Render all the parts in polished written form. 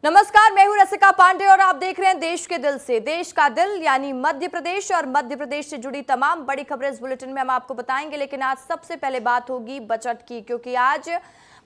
नमस्कार, मैं हूं रसिका पांडे और आप देख रहे हैं देश के दिल से। देश का दिल यानी मध्य प्रदेश और मध्य प्रदेश से जुड़ी तमाम बड़ी खबरें इस बुलेटिन में हम आपको बताएंगे। लेकिन आज सबसे पहले बात होगी बजट की, क्योंकि आज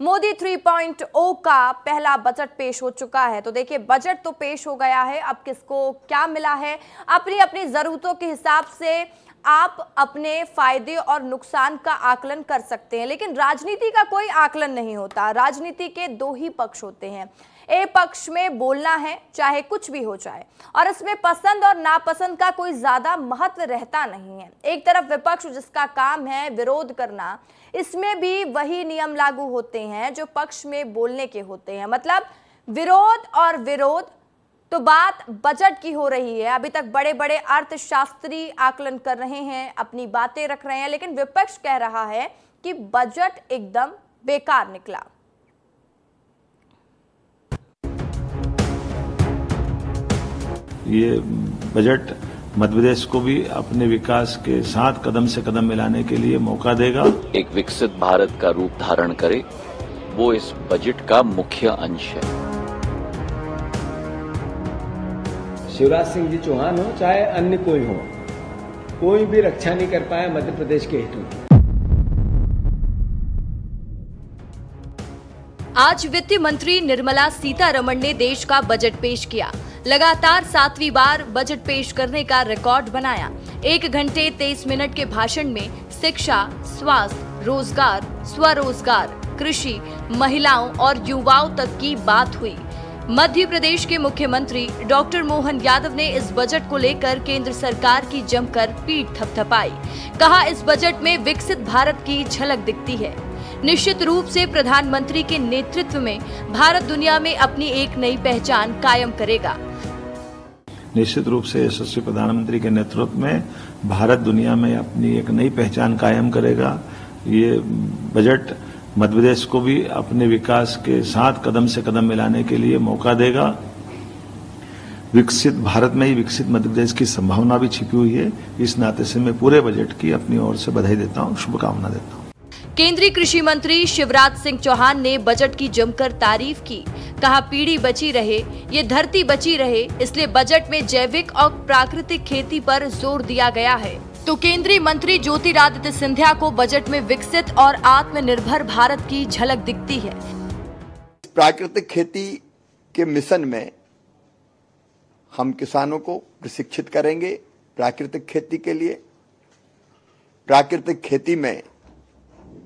मोदी 3.0 का पहला बजट पेश हो चुका है। तो देखिए, बजट तो पेश हो गया है, अब किसको क्या मिला है, अपनी अपनी जरूरतों के हिसाब से आप अपने फायदे और नुकसान का आकलन कर सकते हैं। लेकिन राजनीति का कोई आकलन नहीं होता। राजनीति के दो ही पक्ष होते हैं। एक पक्ष में बोलना है चाहे कुछ भी हो जाए, और इसमें पसंद और नापसंद का कोई ज्यादा महत्व रहता नहीं है। एक तरफ विपक्ष जिसका काम है विरोध करना, इसमें भी वही नियम लागू होते हैं जो पक्ष में बोलने के होते हैं। मतलब विरोध और विरोध। तो बात बजट की हो रही है। अभी तक बड़े बड़े अर्थशास्त्री आकलन कर रहे हैं, अपनी बातें रख रहे हैं, लेकिन विपक्ष कह रहा है कि बजट एकदम बेकार निकला। ये बजट मध्य प्रदेश को भी अपने विकास के साथ कदम से कदम मिलाने के लिए मौका देगा। एक विकसित भारत का रूप धारण करे, वो इस बजट का मुख्य अंश है। शिवराज सिंह जी चौहान हो चाहे अन्य कोई हो, कोई भी रक्षा नहीं कर पाया मध्य प्रदेश के हितों की। आज वित्त मंत्री निर्मला सीतारमण ने देश का बजट पेश किया। लगातार 7वीं बार बजट पेश करने का रिकॉर्ड बनाया। 1 घंटे 23 मिनट के भाषण में शिक्षा, स्वास्थ्य, रोजगार, स्वरोजगार, कृषि, महिलाओं और युवाओं तक की बात हुई। मध्य प्रदेश के मुख्यमंत्री डॉक्टर मोहन यादव ने इस बजट को लेकर केंद्र सरकार की जमकर पीठ थपथपाई। कहा, इस बजट में विकसित भारत की झलक दिखती है। निश्चित रूप से प्रधानमंत्री के नेतृत्व में भारत दुनिया में अपनी एक नई पहचान कायम करेगा। निश्चित रूप से यशस्वी प्रधानमंत्री के नेतृत्व में भारत दुनिया में अपनी एक नई पहचान कायम करेगा। ये बजट मध्य प्रदेश को भी अपने विकास के साथ कदम से कदम मिलाने के लिए मौका देगा। विकसित भारत में ही विकसित मध्य प्रदेश की संभावना भी छिपी हुई है। इस नाते से मैं पूरे बजट की अपनी ओर से बधाई देता हूं, शुभकामना देता हूं। केंद्रीय कृषि मंत्री शिवराज सिंह चौहान ने बजट की जमकर तारीफ की। कहा, पीढ़ी बची रहे, ये धरती बची रहे, इसलिए बजट में जैविक और प्राकृतिक खेती पर जोर दिया गया है। तो केंद्रीय मंत्री ज्योतिरादित्य सिंधिया को बजट में विकसित और आत्मनिर्भर भारत की झलक दिखती है। प्राकृतिक खेती के मिशन में हम किसानों को प्रशिक्षित करेंगे प्राकृतिक खेती के लिए। प्राकृतिक खेती में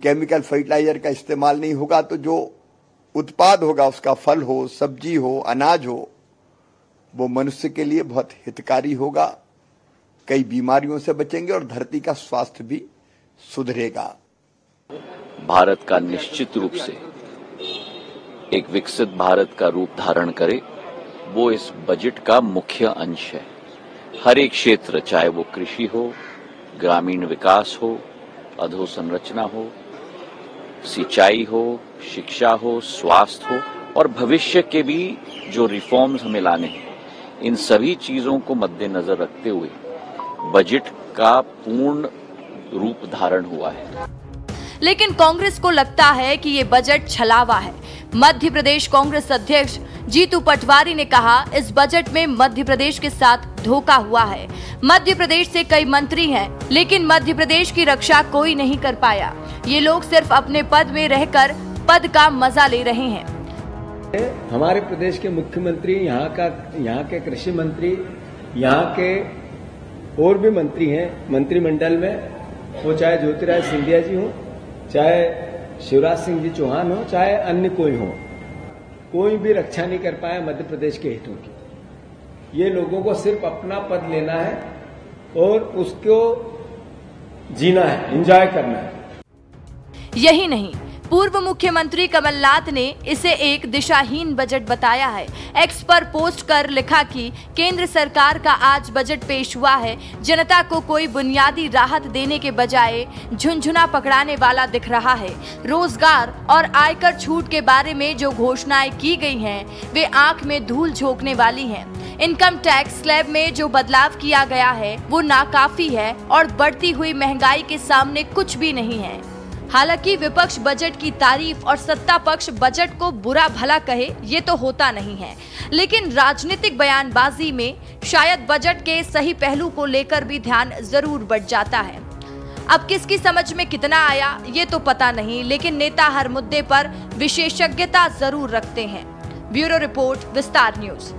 केमिकल फर्टिलाइजर का इस्तेमाल नहीं होगा, तो जो उत्पाद होगा, उसका फल हो, सब्जी हो, अनाज हो, वो मनुष्य के लिए बहुत हितकारी होगा। कई बीमारियों से बचेंगे और धरती का स्वास्थ्य भी सुधरेगा। भारत का निश्चित रूप से एक विकसित भारत का रूप धारण करे, वो इस बजट का मुख्य अंश है। हर एक क्षेत्र, चाहे वो कृषि हो, ग्रामीण विकास हो, अधोसंरचना हो, सिंचाई हो, शिक्षा हो, स्वास्थ्य हो, और भविष्य के भी जो रिफॉर्म्स हमें लाने हैं, इन सभी चीजों को मद्देनजर रखते हुए बजट का पूर्ण रूप धारण हुआ है। लेकिन कांग्रेस को लगता है कि ये बजट छलावा है। मध्य प्रदेश कांग्रेस अध्यक्ष जीतू पटवारी ने कहा, इस बजट में मध्य प्रदेश के साथ धोखा हुआ है। मध्य प्रदेश से कई मंत्री हैं, लेकिन मध्य प्रदेश की रक्षा कोई नहीं कर पाया। ये लोग सिर्फ अपने पद में रहकर पद का मजा ले रहे हैं। हमारे प्रदेश के मुख्यमंत्री, यहाँ के कृषि मंत्री, यहाँ के और भी मंत्री हैं मंत्रिमंडल में, वो चाहे ज्योतिरादित्य सिंधिया जी हो, चाहे शिवराज सिंह जी चौहान हो, चाहे अन्य कोई हो, कोई भी रक्षा नहीं कर पाया मध्य प्रदेश के हितों की। ये लोगों को सिर्फ अपना पद लेना है और उसको जीना है, एंजॉय करना है। यही नहीं, पूर्व मुख्यमंत्री कमलनाथ ने इसे एक दिशाहीन बजट बताया है। एक्स पर पोस्ट कर लिखा कि केंद्र सरकार का आज बजट पेश हुआ है, जनता को कोई बुनियादी राहत देने के बजाय झुनझुना पकड़ाने वाला दिख रहा है। रोजगार और आयकर छूट के बारे में जो घोषणाएं की गई हैं, वे आंख में धूल झोंकने वाली हैं। इनकम टैक्स स्लैब में जो बदलाव किया गया है, वो नाकाफी है और बढ़ती हुई महंगाई के सामने कुछ भी नहीं है। हालांकि विपक्ष बजट की तारीफ और सत्ता पक्ष बजट को बुरा भला कहे, ये तो होता नहीं है, लेकिन राजनीतिक बयानबाजी में शायद बजट के सही पहलू को लेकर भी ध्यान जरूर बढ़ जाता है। अब किसकी समझ में कितना आया ये तो पता नहीं, लेकिन नेता हर मुद्दे पर विशेषज्ञता जरूर रखते हैं। ब्यूरो रिपोर्ट, विस्तार न्यूज।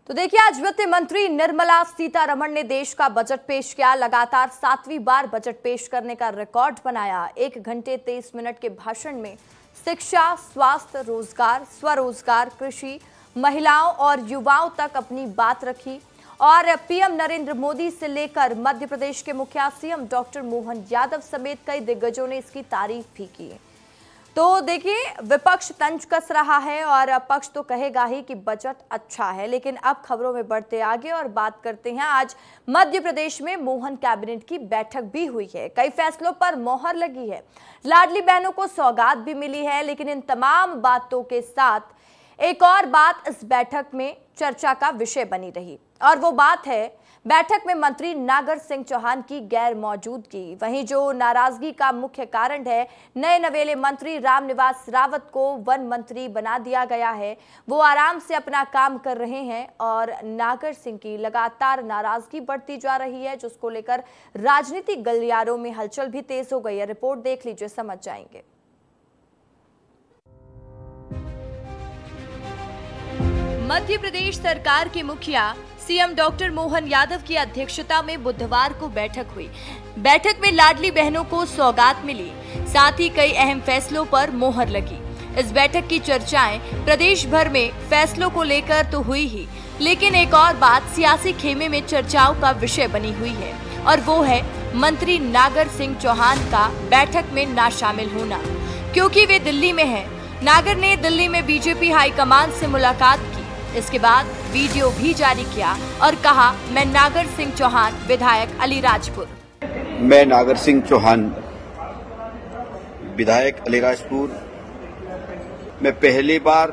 तो देखिए, आज वित्त मंत्री निर्मला सीतारमण ने देश का बजट पेश किया। लगातार 7वीं बार बजट पेश करने का रिकॉर्ड बनाया। 1 घंटे 23 मिनट के भाषण में शिक्षा, स्वास्थ्य, रोजगार, स्वरोजगार, कृषि, महिलाओं और युवाओं तक अपनी बात रखी और पीएम नरेंद्र मोदी से लेकर मध्य प्रदेश के मुखिया सीएम डॉक्टर मोहन यादव समेत कई दिग्गजों ने इसकी तारीफ भी की। तो देखिए, विपक्ष तंज कस रहा है और पक्ष तो कहेगा ही कि बजट अच्छा है, लेकिन अब खबरों में बढ़ते आगे और बात करते हैं। आज मध्य प्रदेश में मोहन कैबिनेट की बैठक भी हुई है। कई फैसलों पर मोहर लगी है। लाडली बहनों को सौगात भी मिली है, लेकिन इन तमाम बातों के साथ एक और बात इस बैठक में चर्चा का विषय बनी रही और वो बात है बैठक में मंत्री नागर सिंह चौहान की गैर मौजूदगी। वहीं जो नाराजगी का मुख्य कारण है, नए नवेले मंत्री रामनिवास रावत को वन मंत्री बना दिया गया है। वो आराम से अपना काम कर रहे हैं और नागर सिंह की लगातार नाराजगी बढ़ती जा रही है, जिसको लेकर राजनीतिक गलियारों में हलचल भी तेज हो गई है। रिपोर्ट देख लीजिए, समझ जाएंगे। मध्य प्रदेश सरकार के मुखिया सीएम डॉक्टर मोहन यादव की अध्यक्षता में बुधवार को बैठक हुई। बैठक में लाडली बहनों को सौगात मिली, साथ ही कई अहम फैसलों पर मोहर लगी। इस बैठक की चर्चाएं प्रदेश भर में फैसलों को लेकर तो हुई ही, लेकिन एक और बात सियासी खेमे में चर्चाओं का विषय बनी हुई है और वो है मंत्री नागर सिंह चौहान का बैठक में ना शामिल होना, क्योंकि वे दिल्ली में हैं। नागर ने दिल्ली में बीजेपी हाईकमान से मुलाकात की। इसके बाद वीडियो भी जारी किया और कहा, मैं नागर सिंह चौहान, विधायक अलीराजपुर। मैं नागर सिंह चौहान, विधायक अलीराजपुर, मैं पहली बार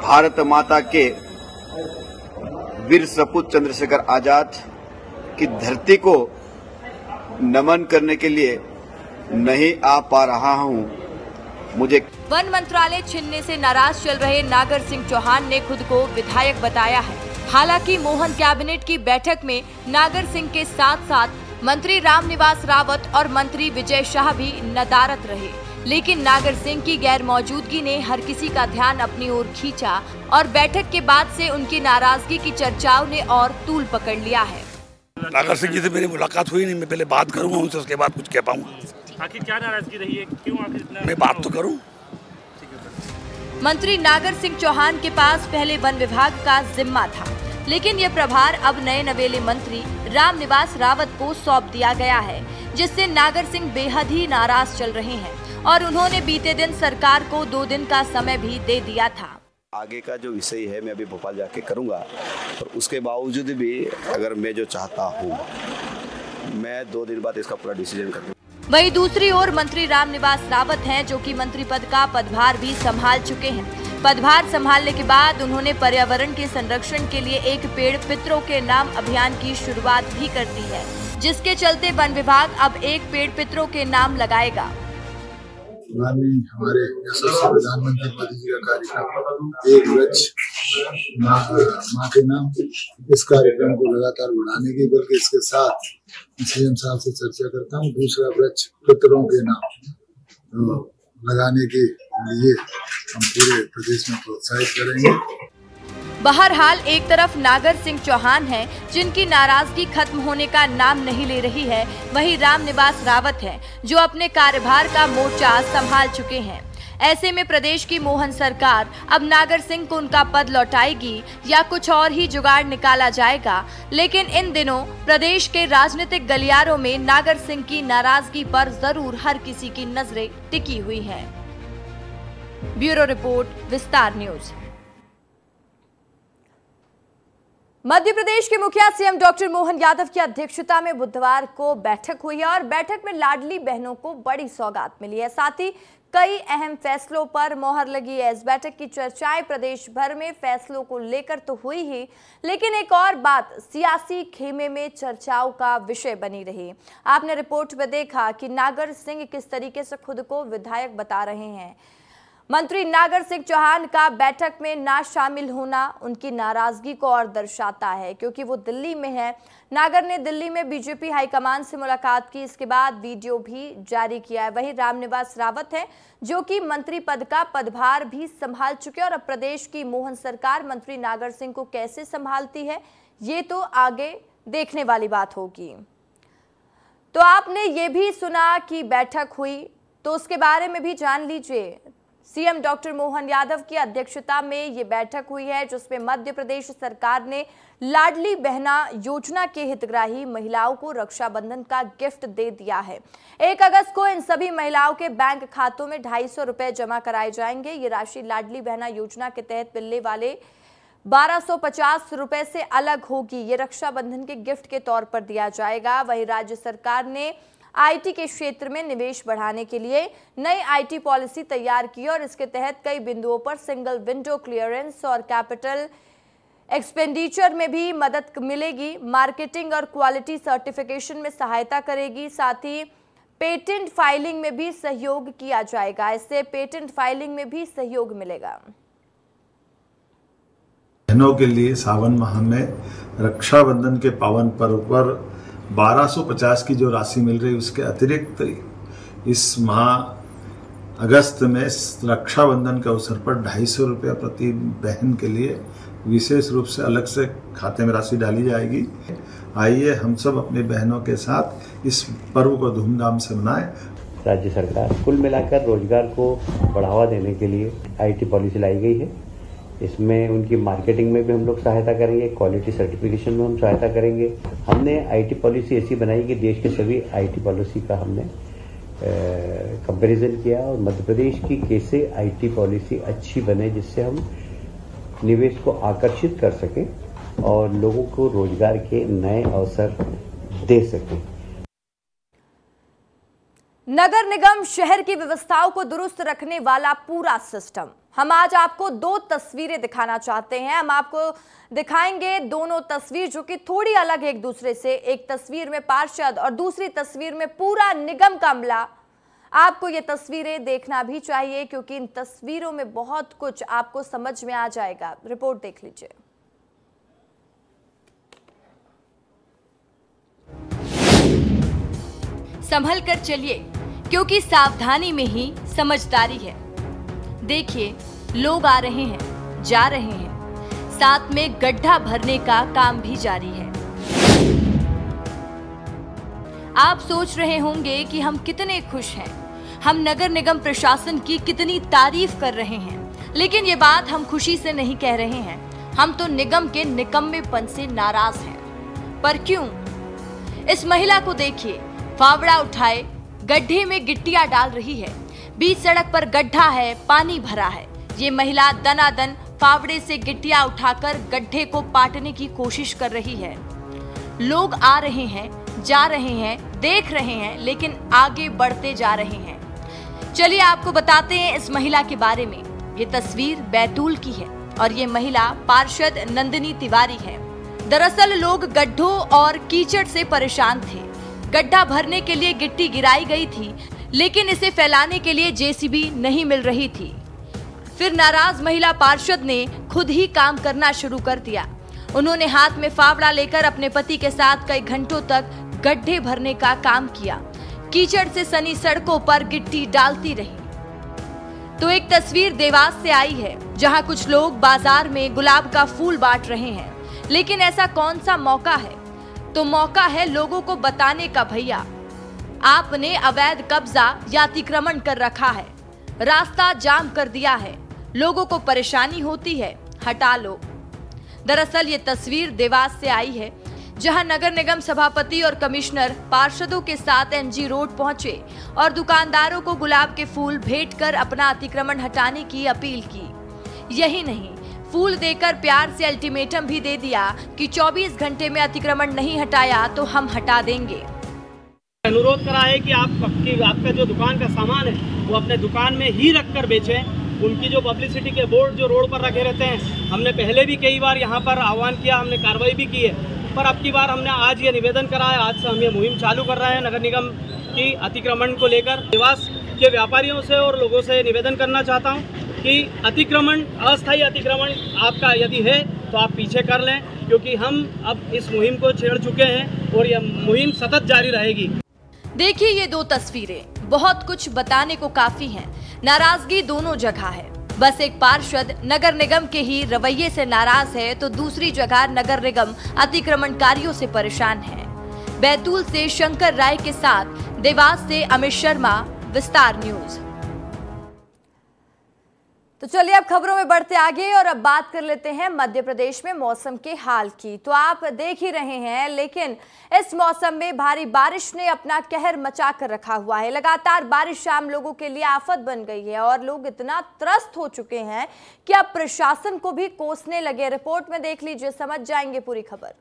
भारत माता के वीर सपूत चंद्रशेखर आजाद की धरती को नमन करने के लिए नहीं आ पा रहा हूं। मुझे वन मंत्रालय छीनने से नाराज चल रहे नागर सिंह चौहान ने खुद को विधायक बताया है। हालांकि मोहन कैबिनेट की बैठक में नागर सिंह के साथ साथ मंत्री रामनिवास रावत और मंत्री विजय शाह भी नदारद रहे, लेकिन नागर सिंह की गैर मौजूदगी ने हर किसी का ध्यान अपनी ओर खींचा और बैठक के बाद से उनकी नाराजगी की चर्चाओं ने और तूल पकड़ लिया है। नागर सिंह जी से मेरी मुलाकात हुई नहीं, मैं पहले बात करूंगा उनसे, उसके बाद कुछ कह पाऊंगा। आखिर क्या नाराजगी रही है, क्यों आखिर इतना? मैं बात तो करूं। मंत्री नागर सिंह चौहान के पास पहले वन विभाग का जिम्मा था, लेकिन ये प्रभार अब नए नवेले मंत्री रामनिवास रावत को सौंप दिया गया है, जिससे नागर सिंह बेहद ही नाराज चल रहे हैं और उन्होंने बीते दिन सरकार को 2 दिन का समय भी दे दिया था। आगे का जो विषय है मैं अभी भोपाल जाके करूंगा, और उसके बावजूद भी अगर मैं जो चाहता हूँ, मैं 2 दिन बाद इसका पूरा डिसीजन करूँगा। वहीं दूसरी ओर मंत्री रामनिवास रावत हैं, जो कि मंत्री पद का पदभार भी संभाल चुके हैं। पदभार संभालने के बाद उन्होंने पर्यावरण के संरक्षण के लिए एक पेड़ पितरों के नाम अभियान की शुरुआत भी कर दी है, जिसके चलते वन विभाग अब एक पेड़ पितरों के नाम लगाएगा। माननीय हमारे यशस्वी प्रधानमंत्री मोदी जी का कार्यक्रम एक वृक्ष माँ के नाम, इस कार्यक्रम को लगातार बढ़ाने की, बल्कि इसके साथ सीएम साहब से चर्चा करता हूँ, दूसरा वृक्ष पितरों के नाम लगाने के लिए हम पूरे प्रदेश में प्रोत्साहित करेंगे। बहरहाल एक तरफ नागर सिंह चौहान हैं, जिनकी नाराजगी खत्म होने का नाम नहीं ले रही है, वहीं रामनिवास रावत हैं, जो अपने कार्यभार का मोर्चा संभाल चुके हैं। ऐसे में प्रदेश की मोहन सरकार अब नागर सिंह को उनका पद लौटाएगी या कुछ और ही जुगाड़ निकाला जाएगा, लेकिन इन दिनों प्रदेश के राजनीतिक गलियारों में नागर सिंह की नाराजगी पर जरूर हर किसी की नजरें टिकी हुई हैं। ब्यूरो रिपोर्ट, विस्तार न्यूज। मध्य प्रदेश के मुखिया सीएम डॉक्टर मोहन यादव की अध्यक्षता में बुधवार को बैठक हुई है और बैठक में लाडली बहनों को बड़ी सौगात मिली है। साथ ही कई अहम फैसलों पर मोहर लगी है। इस बैठक की चर्चाएं प्रदेश भर में फैसलों को लेकर तो हुई ही, लेकिन एक और बात सियासी खेमे में चर्चाओं का विषय बनी रही। आपने रिपोर्ट में देखा कि नागर सिंह किस तरीके से खुद को विधायक बता रहे हैं। मंत्री नागर सिंह चौहान का बैठक में ना शामिल होना उनकी नाराजगी को और दर्शाता है, क्योंकि वो दिल्ली में है। नागर ने दिल्ली में बीजेपी हाईकमान से मुलाकात की, इसके बाद वीडियो भी जारी किया है। वहीं रामनिवास रावत है जो कि मंत्री पद का पदभार भी संभाल चुके और अब प्रदेश की मोहन सरकार मंत्री नागर सिंह को कैसे संभालती है, ये तो आगे देखने वाली बात होगी। तो आपने ये भी सुना कि बैठक हुई, तो उसके बारे में भी जान लीजिए। सीएम डॉक्टर मोहन यादव की अध्यक्षता में ये बैठक हुई है, जिसमें मध्य प्रदेश सरकार ने लाडली बहना योजना के हितग्राही महिलाओं को रक्षाबंधन का गिफ्ट दे दिया है। 1 अगस्त को इन सभी महिलाओं के बैंक खातों में 250 रुपए जमा कराए जाएंगे। ये राशि लाडली बहना योजना के तहत मिलने वाले 1250 रुपए से अलग होगी। ये रक्षाबंधन के गिफ्ट के तौर पर दिया जाएगा। वहीं राज्य सरकार ने आईटी के क्षेत्र में निवेश बढ़ाने के लिए नई आईटी पॉलिसी तैयार की और इसके तहत कई बिंदुओं पर सिंगल विंडो क्लियरेंस और कैपिटल एक्सपेंडिचर में भी मदद मिलेगी। मार्केटिंग और क्वालिटी सर्टिफिकेशन में सहायता करेगी, साथ ही पेटेंट फाइलिंग में भी सहयोग किया जाएगा। इससे पेटेंट फाइलिंग में भी सहयोग मिलेगा। बहनों के लिए सावन माह में रक्षाबंधन के पावन पर्व पर 1250 की जो राशि मिल रही है, उसके अतिरिक्त इस माह अगस्त में रक्षाबंधन के अवसर पर 250 रुपया प्रति बहन के लिए विशेष रूप से अलग से खाते में राशि डाली जाएगी। आइए हम सब अपनी बहनों के साथ इस पर्व को धूमधाम से मनाएं। राज्य सरकार कुल मिलाकर रोजगार को बढ़ावा देने के लिए आईटी पॉलिसी लाई गई है। इसमें उनकी मार्केटिंग में भी हम लोग सहायता करेंगे, क्वालिटी सर्टिफिकेशन में हम सहायता करेंगे। हमने आईटी पॉलिसी ऐसी बनाई कि देश के सभी आईटी पॉलिसी का हमने कंपैरिजन किया और मध्य प्रदेश की कैसे आईटी पॉलिसी अच्छी बने, जिससे हम निवेश को आकर्षित कर सकें और लोगों को रोजगार के नए अवसर दे सकें। नगर निगम शहर की व्यवस्थाओं को दुरुस्त रखने वाला पूरा सिस्टम। हम आज आपको 2 तस्वीरें दिखाना चाहते हैं। हम आपको दिखाएंगे दोनों तस्वीर जो कि थोड़ी अलग है एक दूसरे से। एक तस्वीर में पार्षद और दूसरी तस्वीर में पूरा निगम का अमला। आपको ये तस्वीरें देखना भी चाहिए, क्योंकि इन तस्वीरों में बहुत कुछ आपको समझ में आ जाएगा। रिपोर्ट देख लीजिए। संभल कर चलिए, क्योंकि सावधानी में ही समझदारी है। देखिए, लोग आ रहे हैं, जा रहे हैं, साथ में गड्ढा भरने का काम भी जारी है। आप सोच रहे होंगे कि हम कितने खुश हैं, हम नगर निगम प्रशासन की कितनी तारीफ कर रहे हैं, लेकिन ये बात हम खुशी से नहीं कह रहे हैं। हम तो निगम के निकम्मेपन से नाराज हैं। पर क्यों? इस महिला को देखिए, फावड़ा उठाए गड्ढे में गिट्टियां डाल रही है। बीच सड़क पर गड्ढा है, पानी भरा है। ये महिला दनादन फावड़े से गिट्टियां उठाकर गड्ढे को पाटने की कोशिश कर रही है। लोग आ रहे हैं, जा रहे हैं, देख रहे हैं, लेकिन आगे बढ़ते जा रहे हैं। चलिए आपको बताते हैं इस महिला के बारे में। ये तस्वीर बैतूल की है और ये महिला पार्षद नंदिनी तिवारी है। दरअसल लोग गड्ढों और कीचड़ से परेशान थे। गड्ढा भरने के लिए गिट्टी गिराई गई थी, लेकिन इसे फैलाने के लिए जेसीबी नहीं मिल रही थी। फिर नाराज महिला पार्षद ने खुद ही काम करना शुरू कर दिया। उन्होंने हाथ में फावड़ा लेकर अपने पति के साथ कई घंटों तक गड्ढे भरने का काम किया। कीचड़ से सनी सड़कों पर गिट्टी डालती रही। तो एक तस्वीर देवास से आई है, जहां कुछ लोग बाजार में गुलाब का फूल बांट रहे हैं। लेकिन ऐसा कौन सा मौका है? तो मौका है लोगों को बताने का, भैया आपने अवैध कब्जा या अतिक्रमण कर रखा है, रास्ता जाम कर दिया है, लोगों को परेशानी होती है, हटा लो। दरअसल ये तस्वीर देवास से आई है, जहां नगर निगम सभापति और कमिश्नर पार्षदों के साथ एनजी रोड पहुंचे और दुकानदारों को गुलाब के फूल भेंट कर अपना अतिक्रमण हटाने की अपील की। यही नहीं, फूल देकर प्यार से अल्टीमेटम भी दे दिया कि 24 घंटे में अतिक्रमण नहीं हटाया तो हम हटा देंगे। अनुरोध करा है कि आपका जो दुकान का सामान है वो अपने दुकान में ही रख कर बेचें। उनकी जो पब्लिसिटी के बोर्ड जो रोड पर रखे रहते हैं, हमने पहले भी कई बार यहाँ पर आह्वान किया, हमने कार्रवाई भी की है, पर अब की बार हमने आज ये निवेदन करा है। आज से हम ये मुहिम चालू कर रहे हैं नगर निगम की अतिक्रमण को लेकर। निवास के व्यापारियों से और लोगों से निवेदन करना चाहता हूँ कि अतिक्रमण, अस्थायी अतिक्रमण आपका यदि है तो आप पीछे कर लें, क्योंकि हम अब इस मुहिम को छेड़ चुके हैं और यह मुहिम सतत जारी रहेगी। देखिए ये दो तस्वीरें बहुत कुछ बताने को काफी हैं। नाराजगी दोनों जगह है। बस एक पार्षद नगर निगम के ही रवैये से नाराज है तो दूसरी जगह नगर निगम अतिक्रमणकारियों से परेशान है। बैतूल से शंकर राय के साथ देवास से अमित शर्मा, विस्तार न्यूज। तो चलिए अब खबरों में बढ़ते आगे और अब बात कर लेते हैं मध्य प्रदेश में मौसम के हाल की। तो आप देख ही रहे हैं, लेकिन इस मौसम में भारी बारिश ने अपना कहर मचा कर रखा हुआ है। लगातार बारिश आम लोगों के लिए आफत बन गई है और लोग इतना त्रस्त हो चुके हैं कि अब प्रशासन को भी कोसने लगे। रिपोर्ट में देख लीजिए, समझ जाएंगे पूरी खबर।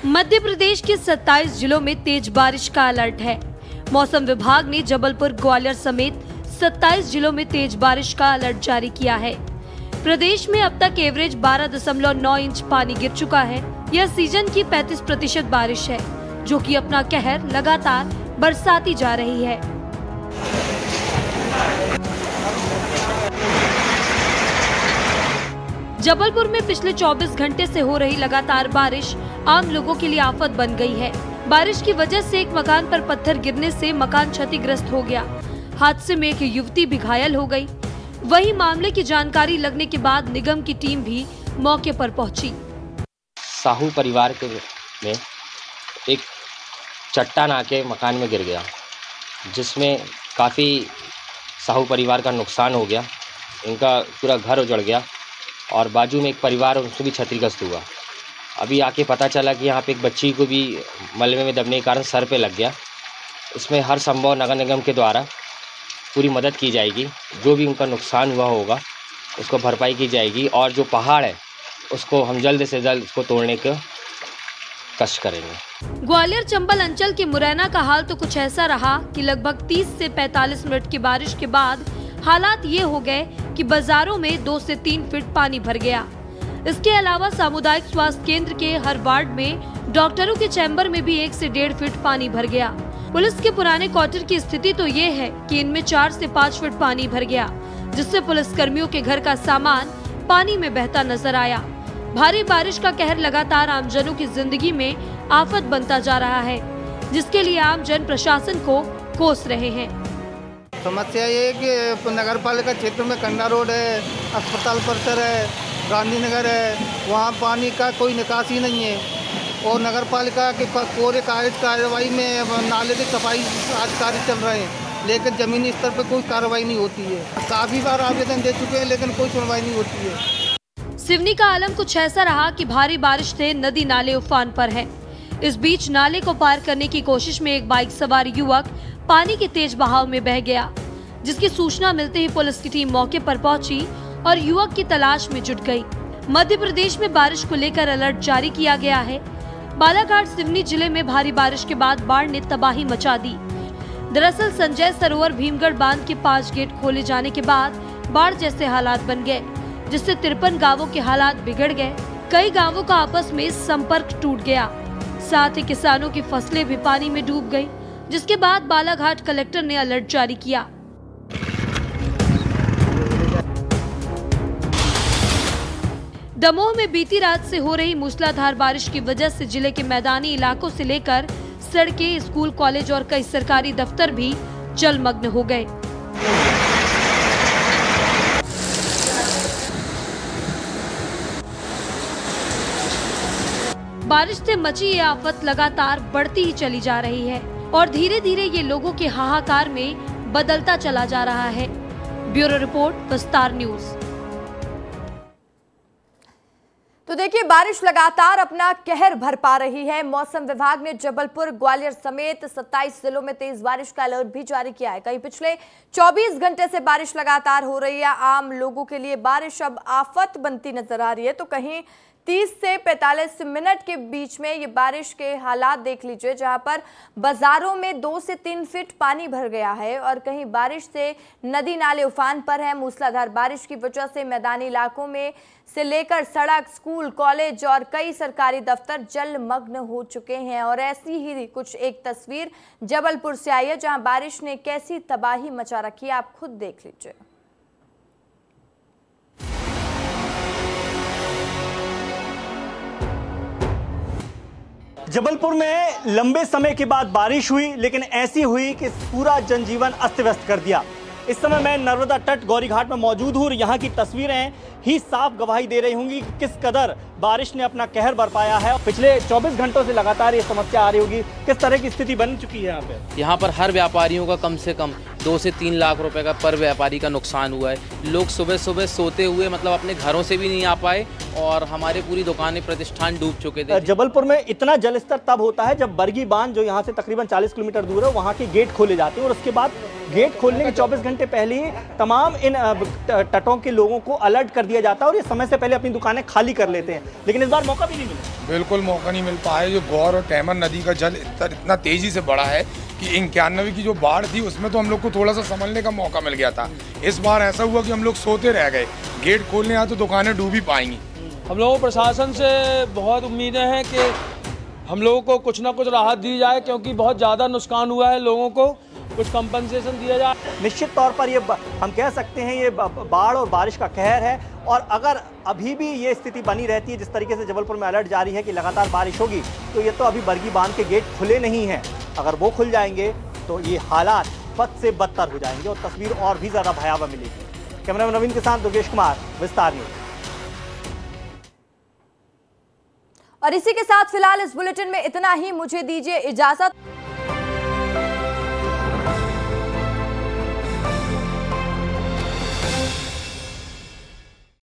मध्य प्रदेश के 27 जिलों में तेज बारिश का अलर्ट है। मौसम विभाग ने जबलपुर, ग्वालियर समेत 27 जिलों में तेज बारिश का अलर्ट जारी किया है। प्रदेश में अब तक एवरेज 12.9 इंच पानी गिर चुका है। यह सीजन की 35% बारिश है, जो कि अपना कहर लगातार बरसाती जा रही है। जबलपुर में पिछले 24 घंटे से हो रही लगातार बारिश आम लोगों के लिए आफत बन गई है। बारिश की वजह से एक मकान पर पत्थर गिरने से मकान क्षतिग्रस्त हो गया। हादसे में एक युवती भी घायल हो गई। वहीं मामले की जानकारी लगने के बाद निगम की टीम भी मौके पर पहुंची। साहू परिवार के में एक चट्टान आके मकान में गिर गया, जिसमें काफ़ी साहू परिवार का नुकसान हो गया। इनका पूरा घर उजड़ गया और बाजू में एक परिवार, उनसे भी क्षतिग्रस्त हुआ। अभी आके पता चला कि यहाँ पे एक बच्ची को भी मलबे में दबने के कारण सर पे लग गया। इसमें हर संभव नगर निगम के द्वारा पूरी मदद की जाएगी। जो भी उनका नुकसान हुआ होगा उसको भरपाई की जाएगी और जो पहाड़ है उसको हम जल्द से जल्द उसको तोड़ने का कष्ट करेंगे। ग्वालियर चंबल अंचल के मुरैना का हाल तो कुछ ऐसा रहा कि लगभग 30 से 45 मिनट की बारिश के बाद हालात ये हो गए कि बाजारों में 2 से 3 फीट पानी भर गया। इसके अलावा सामुदायिक स्वास्थ्य केंद्र के हर वार्ड में डॉक्टरों के चैम्बर में भी 1 से 1.5 फीट पानी भर गया। पुलिस के पुराने क्वार्टर की स्थिति तो ये है कि इनमें 4 से 5 फीट पानी भर गया, जिससे पुलिस कर्मियों के घर का सामान पानी में बहता नजर आया। भारी बारिश का कहर लगातार आमजनों की जिंदगी में आफत बनता जा रहा है, जिसके लिए आमजन प्रशासन को कोस रहे हैं। समस्या ये है कि नगर पालिका क्षेत्र में कंडा रोड है, अस्पताल परिसर है, गांधीनगर है, वहाँ पानी का कोई निकासी नहीं है और नगर पालिका के पूरे कार्रवाई में नाले की सफाई आज कार्य चल रहे हैं, लेकिन जमीनी स्तर पर कोई कार्रवाई नहीं होती है। काफी बार आवेदन दे चुके हैं लेकिन कोई सुनवाई नहीं होती है। सिवनी का आलम कुछ ऐसा रहा कि भारी बारिश से नदी नाले उफान पर है। इस बीच नाले को पार करने की कोशिश में एक बाइक सवार युवक पानी के तेज बहाव में बह गया, जिसकी सूचना मिलते ही पुलिस की टीम मौके पर पहुंची और युवक की तलाश में जुट गई। मध्य प्रदेश में बारिश को लेकर अलर्ट जारी किया गया है। बालाघाट सिवनी जिले में भारी बारिश के बाद बाढ़ ने तबाही मचा दी। दरअसल संजय सरोवर भीमगढ़ बांध के 5 गेट खोले जाने के बाद बाढ़ जैसे हालात बन गए, जिससे 53 गांवों के हालात बिगड़ गए। कई गांवों का आपस में संपर्क टूट गया, साथ ही किसानों की फसलें भी पानी में डूब गई, जिसके बाद बालाघाट कलेक्टर ने अलर्ट जारी किया। दमोह में बीती रात से हो रही मूसलाधार बारिश की वजह से जिले के मैदानी इलाकों से लेकर सड़कें, स्कूल, कॉलेज और कई सरकारी दफ्तर भी जलमग्न हो गए। बारिश से मची ये आफत लगातार बढ़ती ही चली जा रही है और धीरे धीरे ये लोगों के हाहाकार में बदलता चला जा रहा है। ब्यूरो रिपोर्ट, विस्तार न्यूज। तो देखिए, बारिश लगातार अपना कहर भरपा रही है। मौसम विभाग ने जबलपुर, ग्वालियर समेत 27 जिलों में तेज बारिश का अलर्ट भी जारी किया है। कहीं पिछले 24 घंटे से बारिश लगातार हो रही है। आम लोगों के लिए बारिश अब आफत बनती नजर आ रही है, तो कहीं 30 से 45 मिनट के बीच में ये बारिश के हालात देख लीजिए, जहां पर बाजारों में 2 से 3 फीट पानी भर गया है और कहीं बारिश से नदी नाले उफान पर है। मूसलाधार बारिश की वजह से मैदानी इलाकों में से लेकर सड़क, स्कूल, कॉलेज और कई सरकारी दफ्तर जलमग्न हो चुके हैं। और ऐसी ही कुछ एक तस्वीर जबलपुर से आई है, जहां बारिश ने कैसी तबाही मचा रखी है, आप खुद देख लीजिए। जबलपुर में लंबे समय के बाद बारिश हुई, लेकिन ऐसी हुई कि पूरा जनजीवन अस्त व्यस्त कर दिया। इस समय मैं नर्मदा तट गौरी घाट में मौजूद हूँ और यहाँ की तस्वीरें ही साफ गवाही दे रही होंगी कि किस कदर बारिश ने अपना कहर बरपाया है। पिछले 24 घंटों से लगातार ये समस्या आ रही होगी, किस तरह की स्थिति बन चुकी है यहाँ पे? यहाँ पर हर व्यापारियों का कम से कम 2 से 3 लाख रुपए का पर व्यापारी का नुकसान हुआ है। लोग सुबह सुबह सोते हुए मतलब अपने घरों से भी नहीं आ पाए और हमारे पूरी दुकानें, प्रतिष्ठान डूब चुके थे। जबलपुर में इतना जलस्तर तब होता है जब बरगी बांध, जो यहाँ से तकरीबन 40 किलोमीटर दूर है, वहाँ के गेट खोले जाते हैं और उसके बाद गेट खोलने के 24 घंटे पहले ही तमाम इन तटों के लोगों को अलर्ट कर दिया जाता है और ये समय से पहले अपनी दुकानें खाली कर लेते हैं। लेकिन इस बार मौका भी नहीं मिला। बिल्कुल मौका नहीं मिल पाया। जो गौर और टैमर नदी का जल इतना तेजी से बढ़ा है कि 91 की जो बाढ़ थी उसमें तो हम लोग को थोड़ा सा संभलने का मौका मिल गया था। इस बार ऐसा हुआ कि हम लोग सोते रह गए। गेट खोलने आए तो दुकानें डूबी पाएंगी। हम लोगों को प्रशासन से बहुत उम्मीदें हैं कि हम लोगों को कुछ ना कुछ राहत दी जाए, क्योंकि बहुत ज़्यादा नुकसान हुआ है, लोगों को कुछ कंपनसेशन दिया जाए। निश्चित तौर पर ये हम कह सकते हैं ये बाढ़ और बारिश का कहर है और अगर अभी भी ये स्थिति बनी रहती है, जिस तरीके से जबलपुर में अलर्ट जारी है कि लगातार बारिश होगी, तो ये तो अभी बरगी बांध के गेट खुले नहीं हैं। अगर वो खुल जाएंगे तो ये हालात बद से बदतर हो जाएंगे और तस्वीर और भी ज़्यादा भयावह मिलेगी। कैमरामैन नवीन के साथ दुर्गेश कुमार, विस्तार न्यूज़। और इसी के साथ फिलहाल इस बुलेटिन में इतना ही। मुझे दीजिए इजाजत।